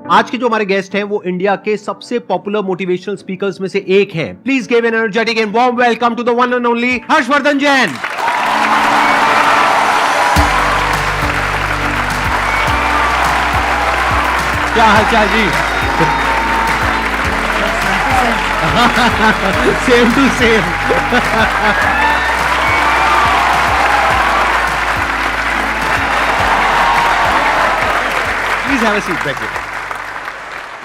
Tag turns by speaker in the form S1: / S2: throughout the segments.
S1: आज के जो हमारे गेस्ट हैं वो इंडिया के सबसे पॉपुलर मोटिवेशनल स्पीकर्स में से एक हैं। Please give an energetic and warm welcome to the one and only Harshvardhan Jain. क्या हालचाल जी? Same to same. Please have a seat back.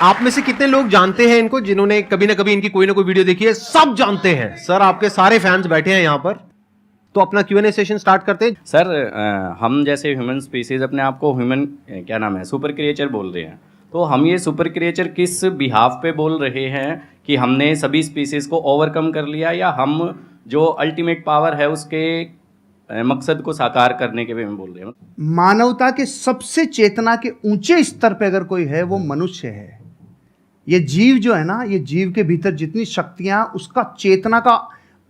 S1: आप में से कितने लोग जानते हैं इनको, जिन्होंने कभी ना कभी इनकी कोई ना कोई वीडियो देखी है? सब जानते हैं सर, आपके सारे फैंस बैठे हैं यहां पर। तो अपना Q&A सेशन स्टार्ट करते हैं।
S2: सर हम जैसे ह्यूमन स्पीसीज अपने आप को ह्यूमन क्या नाम है सुपर क्रिएचर बोल रहे हैं, तो हम ये सुपर क्रिएचर किस बिहाफ पे बोल रहे हैं कि हमने सभी स्पीसीज को ओवरकम कर लिया, या हम जो अल्टीमेट पावर है उसके मकसद को साकार करने के वे में बोल रहे हैं?
S3: मानवता के सबसे चेतना के ऊंचे स्तर पे अगर कोई है वो मनुष्य है। ये जीव जो है ना, ये जीव के भीतर जितनी शक्तियां, उसका चेतना का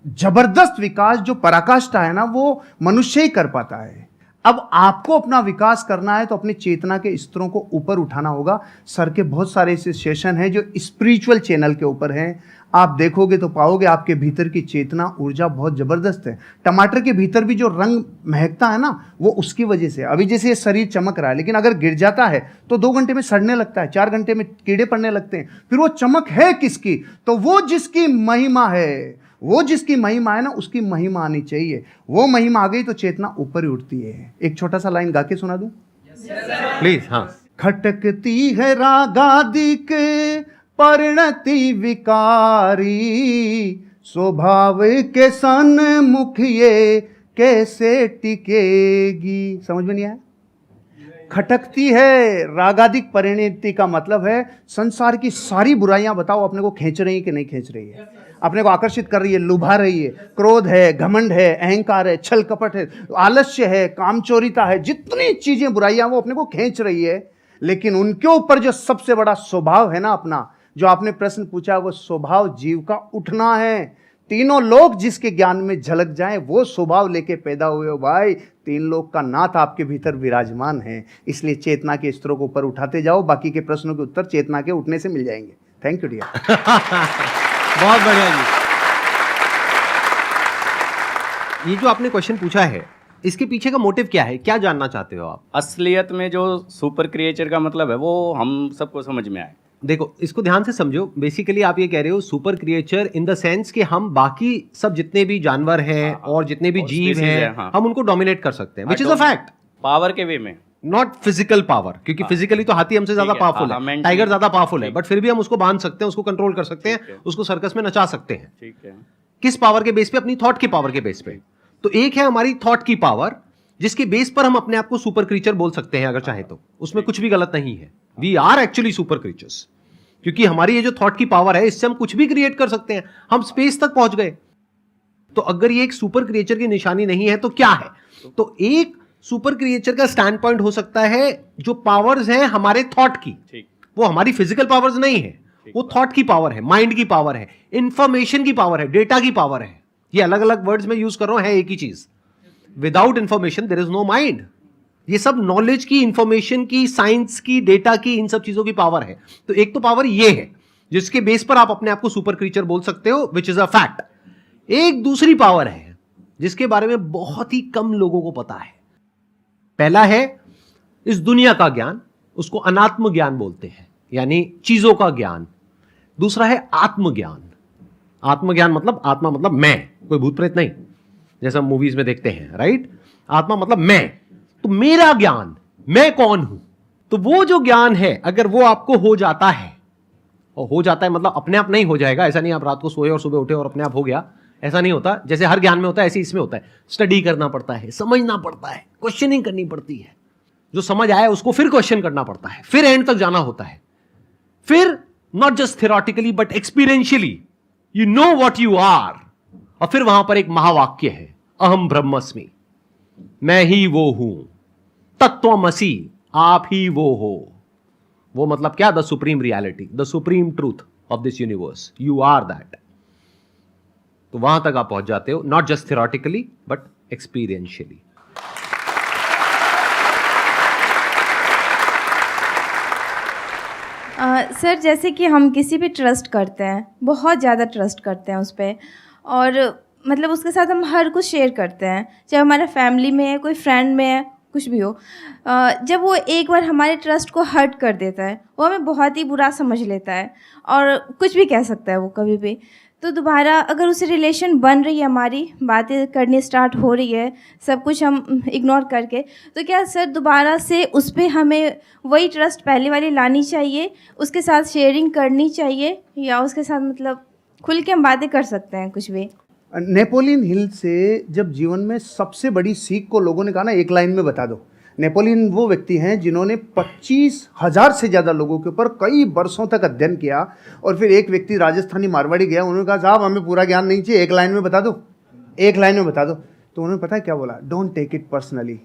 S3: जबरदस्त विकास जो पराकाष्ठा है ना, वो मनुष्य ही कर पाता है। अब आपको अपना विकास करना है तो अपनी चेतना के स्तरों को ऊपर उठाना होगा। सर के बहुत सारे ऐसे सेशन हैं जो स्पिरिचुअल चैनल के ऊपर हैं, आप देखोगे तो पाओगे आपके भीतर की चेतना ऊर्जा बहुत ज़बरदस्त है। टमाटर के भीतर भी जो रंग महकता है ना, वो उसकी वजह से। अभी जैसे ये शरीर चमक रहा है, लेकिन अगर गिर जाता है तो 2 घंटे में सड़ने लगता है, 4 घंटे में कीड़े पड़ने लगते हैं। फिर वो चमक है किसकी? तो वो जिसकी महिमा है, वो जिसकी महिमा है ना, उसकी महिमा आनी चाहिए। वो महिमा आ गई तो चेतना ऊपर ही उठती है। एक छोटा सा लाइन गा के सुना दूं
S1: प्लीज? हाँ।
S3: खटकती है रागादि के परिणति विकारी, स्वभाव के सन्मुख ये कैसे टिकेगी। समझ में नहीं आया? खटकती है रागादिक परिणति का मतलब है संसार की सारी बुराइयां बताओ अपने को खींच रही है कि नहीं खींच रही है, अपने को आकर्षित कर रही है, लुभा रही है। क्रोध है, घमंड है, अहंकार है, छल कपट है, आलस्य है, कामचोरिता है, जितनी चीजें बुराइयां वो अपने को खींच रही है। लेकिन उनके ऊपर जो सबसे बड़ा स्वभाव है ना अपना, जो आपने प्रश्न पूछा, वो स्वभाव जीव का उठना है। तीनों लोग जिसके ज्ञान में झलक जाएं, वो स्वभाव लेके पैदा हुए हो भाई। 3 लोग का नाथ आपके भीतर विराजमान है। इसलिए चेतना के स्तरों को ऊपर उठाते जाओ, बाकी के प्रश्नों के उत्तर चेतना के उठने से मिल जाएंगे। Thank you dear.
S1: बहुत बढ़िया जी। ये जो आपने क्वेश्चन पूछा है, इसके पीछे का मोटिव क्या है? क्या जानना चाहते हो आप?
S2: असलियत में जो सुपर क्रिएचर का मतलब है वो हम सबको समझ में आए।
S1: देखो, इसको ध्यान से समझो। बेसिकली आप ये कह रहे हो super creature in the sense कि हम बाकी सब जितने भी जानवर हैं और जितने भी जीव हैं, हम उनको डोमिनेट कर सकते हैं, which is a fact.
S2: Power के वे में,
S1: नॉट फिजिकल पावर, क्योंकि फिजिकली तो हाथी हमसे ज्यादा पावरफुल है, टाइगर ज्यादा पावरफुल है, बट फिर भी हम उसको बांध सकते हैं, उसको कंट्रोल कर सकते हैं, उसको सर्कस में नचा सकते हैं।
S2: ठीक है।
S1: किस पावर के बेस पे? अपनी थॉट की पावर के बेस पे। तो एक है हमारी थॉट की पावर, जिसके बेस पर हम अपने आप को सुपर क्रीचर बोल सकते हैं अगर चाहे तो। उसमें कुछ भी गलत नहीं है। We are actually super creatures, क्योंकि हमारी ये जो थॉट की पावर है, इससे हम कुछ भी क्रिएट कर सकते हैं। हम स्पेस तक पहुंच गए। तो अगर ये एक सुपर क्रिएचर की निशानी नहीं है तो क्या है? तो एक सुपर क्रिएचर का स्टैंड पॉइंट हो सकता है जो पावर्स हैं हमारे थॉट की, वो हमारी फिजिकल पावर्स नहीं है, वो थॉट की पावर है, माइंड की पावर है, इंफॉर्मेशन की पावर है, डेटा की पावर है। ये अलग अलग वर्ड्स में यूज कर रहा हूं, है एक ही चीज। Without information there is no mind. ये सब नॉलेज की, इंफॉर्मेशन की, साइंस की, डेटा की, इन सब चीजों की पावर है। तो एक तो पावर ये है जिसके बेस पर आप अपने आप को सुपर क्रीचर बोल सकते हो, विच इज अ फैक्ट। एक दूसरी पावर है जिसके बारे में बहुत ही कम लोगों को पता है। पहला है इस दुनिया का ज्ञान, उसको अनात्म ज्ञान बोलते हैं, यानी चीजों का ज्ञान। दूसरा है आत्मज्ञान। आत्मज्ञान मतलब, आत्मा मतलब मैं, कोई भूत प्रेत नहीं, जैसा मूवीज में देखते हैं, राइट? आत्मा मतलब मैं, तो मेरा ज्ञान, मैं कौन हूं। तो वो जो ज्ञान है, अगर वो आपको हो जाता है, और हो जाता है मतलब अपने आप नहीं हो जाएगा, ऐसा नहीं आप रात को सोए और सुबह उठे और अपने आप हो गया, ऐसा नहीं होता। जैसे हर ज्ञान में होता है, ऐसे इसमें होता है। स्टडी करना पड़ता है, समझना पड़ता है, क्वेश्चनिंग करनी पड़ती है। जो समझ आया उसको फिर क्वेश्चन करना पड़ता है, फिर एंड तक जाना होता है। फिर not just theoretically but experientially you know what you are. और फिर वहां पर एक महावाक्य है, अहम ब्रह्मस्मि, मैं ही वो हूं, तत्वमसि, आप ही वो हो। वो मतलब क्या? The supreme reality, the supreme truth of this universe, you are that. तो वहां तक आप पहुंच जाते हो, not just theoretically but experientially.
S4: Sir जैसे कि हम किसी पे ट्रस्ट करते हैं, बहुत ज़्यादा ट्रस्ट करते हैं उस पर, और मतलब उसके साथ हम हर कुछ शेयर करते हैं, चाहे हमारा फैमिली में है, कोई फ्रेंड में है, कुछ भी हो। जब वो एक बार हमारे ट्रस्ट को हर्ट कर देता है, वो हमें बहुत ही बुरा समझ लेता है और कुछ भी कह सकता है वो कभी भी। तो दोबारा अगर उससे रिलेशन बन रही है, हमारी बातें करनी स्टार्ट हो रही है, सब कुछ हम इग्नोर करके, तो क्या सर दोबारा से उस पर हमें वही ट्रस्ट पहले वाली लानी चाहिए, उसके साथ शेयरिंग करनी चाहिए, या उसके साथ मतलब खुल के हम बातें कर सकते हैं कुछ भी?
S3: नेपोलियन हिल से जब जीवन में सबसे बड़ी सीख को लोगों ने कहा ना, एक लाइन में बता दो। नेपोलियन वो व्यक्ति हैं जिन्होंने 25,000 से ज़्यादा लोगों के ऊपर कई वर्षों तक अध्ययन किया, और फिर एक व्यक्ति राजस्थानी मारवाड़ी गया, उन्होंने कहा साहब हमें पूरा ज्ञान नहीं चाहिए, एक लाइन में बता दो, एक लाइन में बता दो। तो उन्होंने पता है क्या बोला? डोंट टेक इट पर्सनली,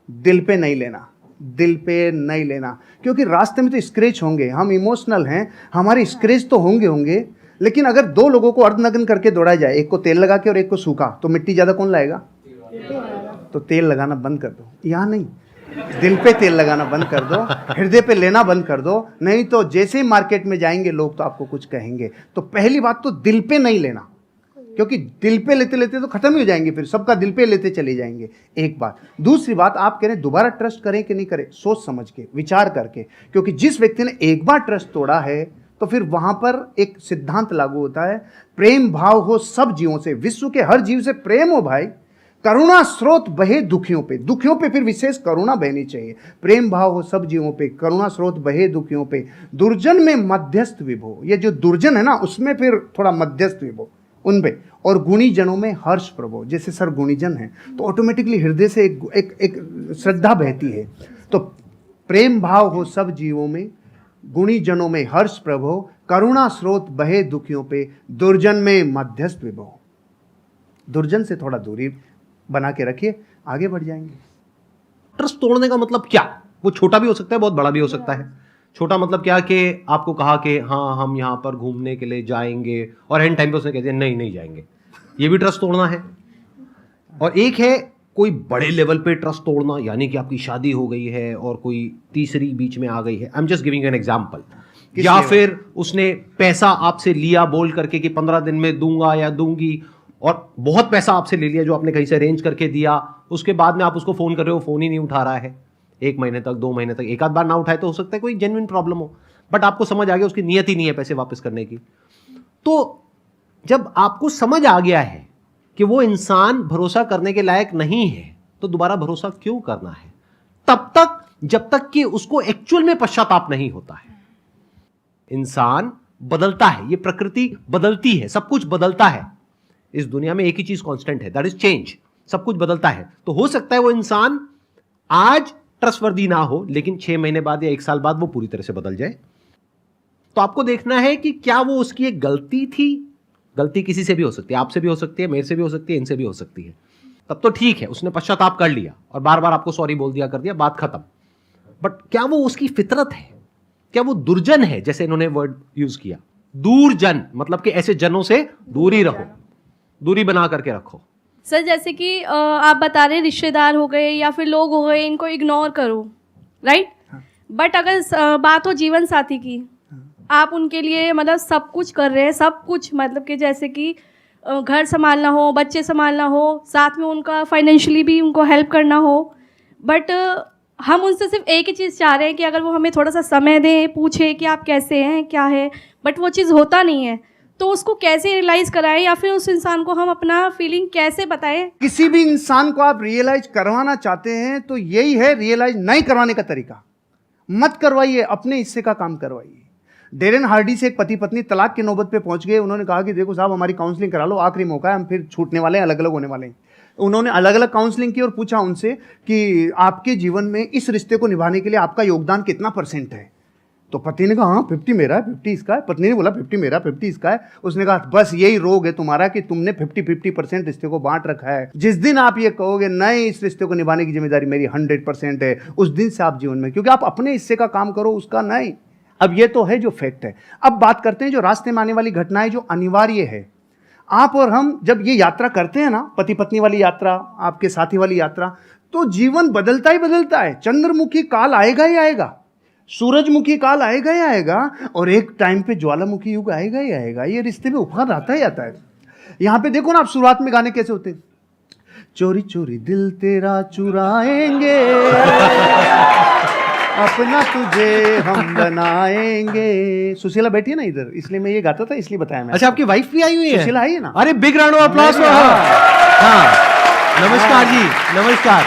S3: दिल पे नहीं लेना, दिल पे नहीं लेना, क्योंकि रास्ते में तो स्क्रैच होंगे, हम इमोशनल हैं, हमारे स्क्रैच तो होंगे, लेकिन अगर दो लोगों को अर्धनग्न करके दौड़ा जाए, एक को तेल लगा के और एक को सूखा, तो मिट्टी ज़्यादा कौन लाएगा? तो तेल लगाना बंद कर दो, यहाँ नहीं, दिल पे तेल लगाना बंद कर दो, हृदय पे लेना बंद कर दो, नहीं तो जैसे ही मार्केट में जाएंगे लोग तो आपको कुछ कहेंगे। तो पहली बात तो दिल पे नहीं लेना, क्योंकि दिल पे लेते लेते तो खत्म ही हो जाएंगे, फिर सबका दिल पे लेते चले जाएंगे, एक बात। दूसरी बात, आप कह रहे हैं दोबारा ट्रस्ट करें कि नहीं करें, सोच समझ के, विचार करके, क्योंकि जिस व्यक्ति ने एक बार ट्रस्ट तोड़ा है तो फिर वहां पर एक सिद्धांत लागू होता है, प्रेम भाव हो सब जीवों से, विश्व के हर जीव से प्रेम हो भाई, करुणा स्रोत बहे दुखियों पे, दुखियों पे फिर विशेष करुणा बहनी चाहिए, प्रेम भाव हो सब जीवों पे, करुणा स्रोत बहे दुखियों पे, दुर्जन में मध्यस्थ विभो, ये जो दुर्जन है ना उसमें फिर थोड़ा मध्यस्थ विभो उन पे, और गुणी जनों में हर्ष प्रभो, जैसे सर गुणीजन है तो ऑटोमेटिकली हृदय से एक श्रद्धा बहती है। तो प्रेम भाव हो सब जीवों में, गुणी जनों में हर्ष प्रभो, करुणा स्रोत बहे दुखियों पे, दुर्जन में मध्यस्थ विभो। दुर्जन से थोड़ा दूरी बना के रखिए, आगे बढ़ जाएंगे।
S1: ट्रस्ट तोड़ने का मतलब क्या? वो छोटा भी हो सकता है, बहुत बड़ा भी हो सकता है। छोटा मतलब क्या कि आपको कहा कि हाँ हम यहाँ पर घूमने के लिए जाएंगे, और एंड टाइम पे उसने कह दिया नहीं जाएंगे, ये भी ट्रस्ट तोड़ना है। और एक है कोई बड़े लेवल पे ट्रस्ट तोड़ना, यानी कि आपकी शादी हो गई है और कोई तीसरी बीच में आ गई है, I am just giving an example, या फिर उसने पैसा आपसे लिया बोल करके कि 15 दिन में दूंगा या दूंगी, और बहुत पैसा आपसे ले लिया जो आपने कहीं से अरेंज करके दिया, उसके बाद में आप उसको फोन कर रहे हो, फोन ही नहीं उठा रहा है 1 महीने तक, 2 महीने तक, एक आध बार ना उठाए तो हो सकता है कोई जेन्युइन प्रॉब्लम हो, बट आपको समझ आ गया उसकी नियत ही नहीं है पैसे वापस करने की। तो जब आपको समझ आ गया है कि वो इंसान भरोसा करने के लायक नहीं है, तो दोबारा भरोसा क्यों करना है? तब तक जब तक कि उसको एक्चुअल में पश्चाताप नहीं होता है। इंसान बदलता है, ये प्रकृति बदलती है, सब कुछ बदलता है, इस दुनिया में एक ही चीज कांस्टेंट है, दैट इज चेंज, सब कुछ बदलता है। तो हो सकता है वो इंसान आज ट्रस्टवर्दी ना हो, लेकिन 6 महीने बाद या 1 साल बाद वो पूरी तरह से बदल जाए। तो आपको देखना है कि क्या वो उसकी एक गलती थी, गलती किसी से भी हो सकती है, आपसे भी हो सकती है, मेरे से भी हो सकती है, इनसे भी हो सकती है, तब तो ठीक है, उसने पश्चाताप कर लिया और बार बार आपको सॉरी बोल दिया, कर दिया, बात खत्म। बट क्या वो उसकी फितरत है? क्या वो दुर्जन है? जैसे इन्होंने वर्ड यूज किया दूरजन, मतलब कि ऐसे जनों से दूरी रहो, दूरी बना करके रखो।
S5: सर जैसे कि आप बता रहे रिश्तेदार हो गए या फिर लोग हो गए, इनको इग्नोर करो, राइट? बट अगर बात हो जीवन साथी की, आप उनके लिए मतलब सब कुछ कर रहे हैं, सब कुछ मतलब कि जैसे कि घर संभालना हो, बच्चे संभालना हो, साथ में उनका फाइनेंशियली भी उनको हेल्प करना हो, बट हम उनसे सिर्फ एक ही चीज़ चाह रहे हैं कि अगर वो हमें थोड़ा सा समय दें, पूछे कि आप कैसे हैं, क्या है, बट वो चीज़ होता नहीं है। तो उसको कैसे रियलाइज़ कराएं, या फिर उस इंसान को हम अपना फीलिंग कैसे बताएं?
S3: किसी भी इंसान को आप रियलाइज करवाना चाहते हैं तो यही है रियलाइज नहीं करवाने का तरीका। मत करवाइए, अपने हिस्से का काम करवाइए। डेरेन हार्डी से एक पति पत्नी तलाक की नौबत पे पहुंच गए। उन्होंने कहा कि देखो साहब हमारी काउंसलिंग करा लो, आखिरी मौका है, हम फिर छूटने वाले हैं, अलग अलग होने वाले हैं। उन्होंने अलग अलग काउंसलिंग की और पूछा उनसे कि आपके जीवन में इस रिश्ते को निभाने के लिए आपका योगदान कितना % है। तो पति ने कहा हाँ 50 मेरा है, 50 इसका है। पत्नी ने बोला 50 मेरा, 50 इसका है। उसने कहा बस यही रोग है तुम्हारा कि तुमने 50-50% रिश्ते को बांट रखा है। जिस दिन आप ये कहोगे नहीं इस रिश्ते को निभाने की जिम्मेदारी मेरी 100% है, उस दिन से आप जीवन में, क्योंकि आप अपने हिस्से का काम करो, उसका नहीं। अब ये तो है जो फैक्ट है। अब बात करते हैं जो रास्ते में आने वाली घटनाएं जो अनिवार्य है। आप और हम जब ये यात्रा करते हैं ना, पति पत्नी वाली यात्रा, आपके साथी वाली यात्रा, तो जीवन बदलता ही बदलता है। चंद्रमुखी काल आएगा ही आएगा। सूरजमुखी काल आएगा ही आएगा, और एक टाइम पे ज्वालामुखी युग आएगा ही आएगा। ये रिश्ते में उफान आता ही आता है। यहाँ पे देखो ना आप, शुरुआत में गाने कैसे होते हैं, चोरी चोरी दिल तेरा चुराएंगे, अपना तुझे हम बनाएंगे। सुशीला बैठी है ना इधर, इसलिए मैं ये गाता था, इसलिए बताया मैं।
S1: अच्छा, आपकी वाइफ भी आई हुई है?
S3: सुशीला आई है ना।
S1: अरे big round of applause for her. हाँ, नमस्कार जी, नमस्कार।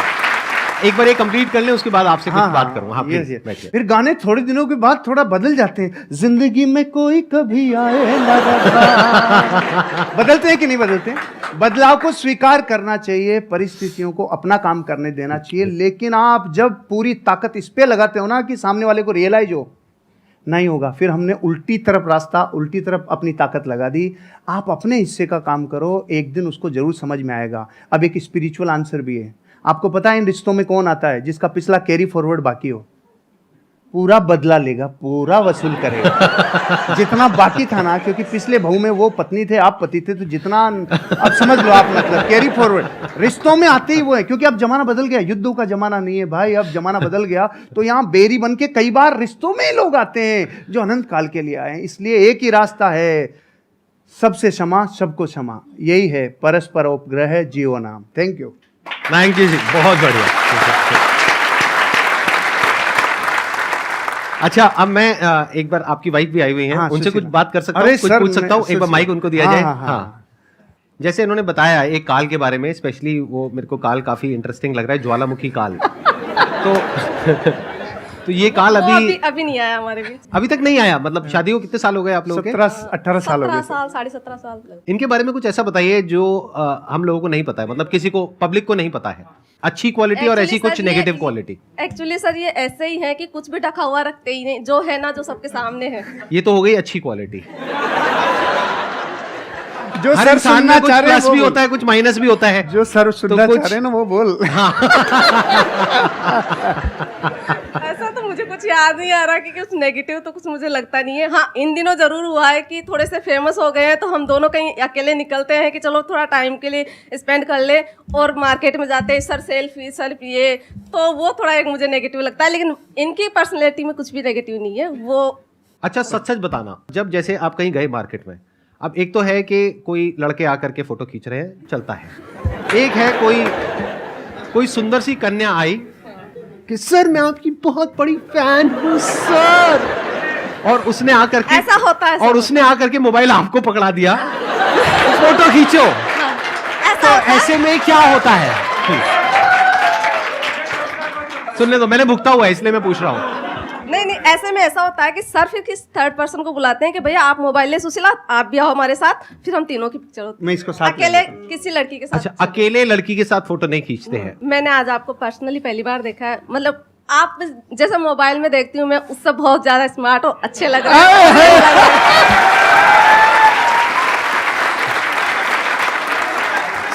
S1: एक बार ये कंप्लीट कर लें, उसके बाद आपसे कुछ बात करूंगा। हाँ,
S3: yes,
S1: please,
S3: yes।
S1: बैठिए।
S3: फिर गाने थोड़े दिनों के बाद थोड़ा बदल जाते हैं। जिंदगी में कोई कभी आए ना रहा। बदलते हैं कि नहीं बदलते? बदलाव को स्वीकार करना चाहिए, परिस्थितियों को अपना काम करने देना चाहिए। लेकिन आप जब पूरी ताकत इस पे लगाते हो ना कि सामने वाले को रियलाइज हो, नहीं होगा, फिर हमने उल्टी तरफ रास्ता, उल्टी तरफ अपनी ताकत लगा दी। आप अपने हिस्से का काम करो, एक दिन उसको जरूर समझ में आएगा। अब एक स्पिरिचुअल आंसर भी है। आपको पता है इन रिश्तों में कौन आता है? जिसका पिछला कैरी फॉरवर्ड बाकी हो, पूरा बदला लेगा, पूरा वसूल करेगा जितना बाकी था ना। क्योंकि पिछले बहू में वो पत्नी थे, आप पति थे, तो जितना अब समझ लो आप, मतलब कैरी फॉरवर्ड रिश्तों में आते ही वो है। क्योंकि अब जमाना बदल गया, युद्धों का जमाना नहीं है भाई, अब जमाना बदल गया। तो यहाँ बेरी बन के कई बार रिश्तों में लोग आते हैं जो अनंत काल के लिए आए हैं। इसलिए एक ही रास्ता है, सबसे क्षमा, सबको क्षमा, यही है परस्पर उपग्रह जीव नाम। Thank you.
S1: थैंक यू जी, बहुत बढ़िया। अच्छा, अब मैं एक बार, आपकी वाइफ भी आई हुई हैं,
S3: हाँ,
S1: उनसे कुछ
S3: सुशीला।
S1: बात कर सकता
S3: अरे
S1: हूँ, कुछ
S3: सर,
S1: पूछ सकता हूँ? एक बार माइक उनको दिया जाए।
S3: हाँ, हाँ,
S1: हाँ, जैसे इन्होंने बताया एक काल के बारे में, स्पेशली वो मेरे को काल काफी इंटरेस्टिंग लग रहा है, ज्वालामुखी काल। तो ये काल
S5: वो
S1: अभी
S5: अभी नहीं आया हमारे बीच।
S1: अभी तक नहीं आया? मतलब शादी को कितने साल हो गए आप लोगों के?
S3: 17-18 साल हो
S5: 17
S3: गए।
S5: साल, 17.5 साल लगे।
S1: इनके बारे में कुछ ऐसा बताइए जो हम लोगों को नहीं पता है, मतलब किसी को, पब्लिक को नहीं पता है। अच्छी क्वालिटी और ऐसी कुछ नेगेटिव क्वालिटी।
S5: एक्चुअली सर ये ऐसे ही है कि कुछ भी ढका हुआ रखते ही नहीं, जो है ना, जो सबके सामने है।
S1: ये तो हो गई अच्छी क्वालिटी।
S3: जो
S1: हर
S3: सर
S1: इंसान
S3: सुनना
S1: में कुछ
S3: चाह रहे हैं
S1: प्लस
S3: वो
S1: भी
S3: बोल।
S1: होता है, कुछ माइनस भी होता है।
S3: जो सर सुनना
S1: कुछ-
S3: चाह रहे हैं ना वो बोल।
S5: ऐसा तो मुझे कुछ याद नहीं आ रहा कि कुछ नेगेटिव तो कुछ मुझे लगता नहीं है। हाँ, इन दिनों जरूर हुआ है कि थोड़े से फेमस हो गए हैं, तो हम दोनों कहीं अकेले निकलते हैं कि चलो थोड़ा टाइम के लिए स्पेंड कर ले, और मार्केट में जाते हैं, सर सेल्फी ये, तो वो थोड़ा एक मुझे नेगेटिव लगता है। लेकिन इनकी पर्सनैलिटी में कुछ भी नेगेटिव नहीं है वो।
S1: अच्छा, सच सच बताना, जब जैसे आप कहीं गए मार्केट में, अब एक तो है कि कोई लड़के आकर के फोटो खींच रहे हैं, चलता है। एक है कोई सुंदर सी कन्या आई कि सर मैं आपकी बहुत बड़ी फैन हूँ सर, और उसने आकर के,
S5: ऐसा होता है,
S1: और उसने आकर के मोबाइल आपको पकड़ा दिया, फोटो खींचो। तो ऐसे में क्या होता है? सुनने दो, मैंने भुगता हुआ है इसलिए मैं पूछ रहा हूँ।
S5: नहीं, ऐसे में ऐसा होता है कि सर फिर किस थर्ड पर्सन को बुलाते हैं कि भैया आप मोबाइल ले, सुशीला आप भी आओ हमारे साथ, फिर हम तीनों की पिक्चर होती है।
S3: मैं इसको साथ
S5: अकेले किसी लड़की के साथ।
S1: अच्छा, अकेले लड़की के साथ फोटो नहीं खींचते हैं?
S5: मैंने आज आपको पर्सनली पहली बार देखा है। मतलब आप जैसे मोबाइल में देखती हूँ मैं, उससे बहुत ज्यादा स्मार्ट और अच्छे लग रहे हैं।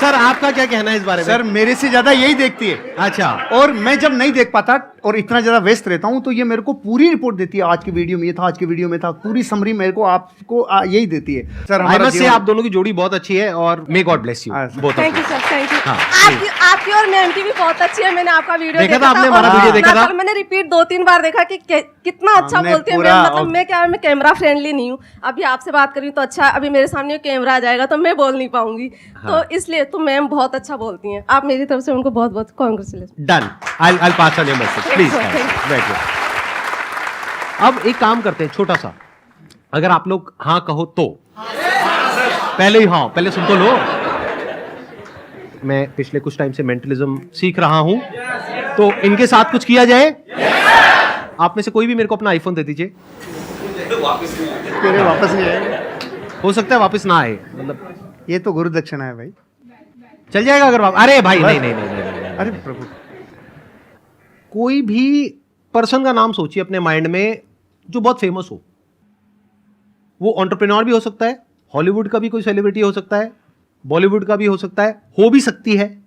S1: सर आपका क्या कहना है इस बारे में?
S3: सर मेरे से ज्यादा यही देखती है।
S1: अच्छा,
S3: और मैं जब नहीं देख पाता और इतना ज्यादा व्यस्त रहता हूं, तो ये मेरे को पूरी रिपोर्ट देती है। आज की वीडियो में ये था, आज की वीडियो में था, पूरी समरी मेरे को आपको यही देती है। सर
S1: आई
S3: हमारा
S1: मस्ट से
S3: जीवन-
S1: आप दोनों की जोड़ी बहुत अच्छी है, और मे गॉड ब्लेस यू
S3: हाँ,
S1: both.
S5: Thank you sir, thank you.
S1: हाँ,
S5: आपकी और मैम की भी बहुत अच्छी है। मैंने आपका वीडियो
S1: देखा था आपने,
S5: और
S1: हमारा वीडियो देखा था?
S5: मैंने रिपीट 2-3 बार देखा कि कितना अच्छा
S3: हमने
S5: बोलती है
S3: पूरा-
S5: मैम। मतलब मैं कैमरा फ्रेंडली नहीं हूँ। अभी आपसे बात कर रही हूँ तो अच्छा, अभी मेरे सामने कैमरा आ जाएगा तो मैं बोल नहीं पाऊंगी। तो इसलिए तो मैम बहुत अच्छा बोलती हैं। आप मेरी तरफ से उनको बहुत बहुत congratulation.
S1: Done, I pass on your message please.
S5: Thank you,
S1: बैठिए। अब एक काम करते हैं छोटा सा, अगर आप लोग हाँ कहो तो पहले ही हाँ, पहले सुन तो लो। मैं पिछले कुछ टाइम से मेंटलिज्म सीख रहा हूं, तो इनके साथ कुछ किया जाए। आप में से कोई भी मेरे को अपना आईफोन दे दीजिए।
S3: तेरे वापस नहीं आएगा।
S1: हो सकता है वापस ना आए, मतलब
S3: ये तो गुरु दक्षिणा है भाई।
S1: चल जाएगा अगर वापस। अरे भाई नहीं नहीं नहीं नहीं, नहीं, नहीं।
S3: अरे प्रभु,
S1: कोई भी पर्सन का नाम सोचिए अपने माइंड में जो बहुत फेमस हो। वो एंटरप्रेन्योर भी हो सकता है, हॉलीवुड का भी कोई सेलिब्रिटी हो सकता है, बॉलीवुड का भी हो सकता है, हो भी सकती है,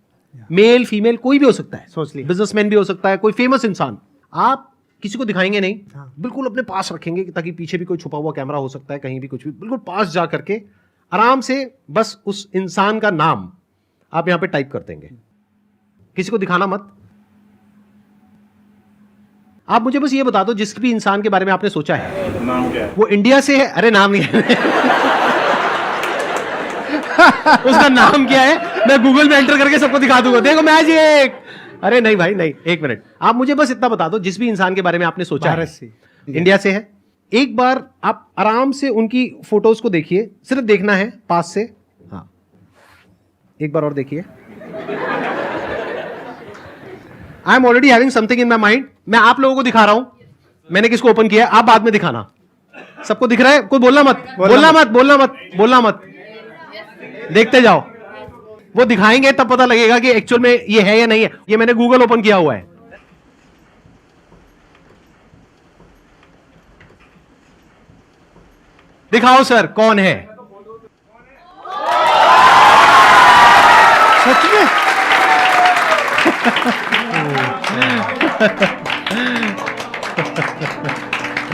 S1: मेल फीमेल कोई भी हो सकता है,
S3: सोच लिया।
S1: बिजनेसमैन भी हो सकता है, कोई फेमस इंसान। आप किसी को दिखाएंगे नहीं,
S3: हाँ।
S1: बिल्कुल अपने पास रखेंगे ताकि पीछे भी कोई छुपा हुआ कैमरा हो सकता है, कहीं भी कुछ भी, बिल्कुल पास जा करके आराम से बस उस इंसान का नाम आप यहां पे टाइप कर देंगे। किसी को दिखाना मत। आप मुझे बस ये बता दो, जिस भी इंसान के बारे में आपने सोचा है
S6: नाम क्या है?
S1: वो इंडिया से है? अरे नाम नहीं है। उसका नाम क्या है मैं गूगल में एंटर करके सबको दिखा दूंगा, देखो मैजिक। अरे नहीं भाई नहीं, एक मिनट, आप मुझे बस इतना बता दो, जिस भी इंसान के बारे में आपने सोचा
S3: भारत
S1: है,
S3: से।
S1: इंडिया से है, एक बार आप आराम से उनकी फोटोज को देखिए, सिर्फ देखना है पास से। हाँ, एक बार और देखिए। I am already having something in my mind. मैं आप लोगों को दिखा रहा हूं मैंने किसको ओपन किया है, आप बाद में दिखाना। सबको दिख रहा है? कोई बोलना मत, बोलना मत, देखते जाओ। वो दिखाएंगे तब पता लगेगा कि एक्चुअल में ये है या नहीं है। ये मैंने गूगल ओपन किया हुआ है। दिखाओ सर कौन है।
S3: सच में?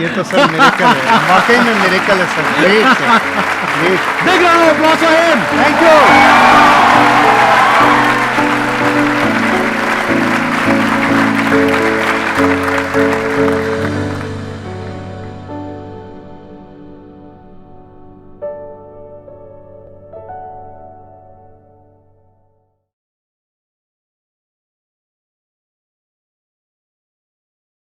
S3: ये तो सर मिरेकल है, वाकई में मिरेकल है सर। Great sir, great.
S1: देख रहा हूं, applause for him.
S3: Thank you.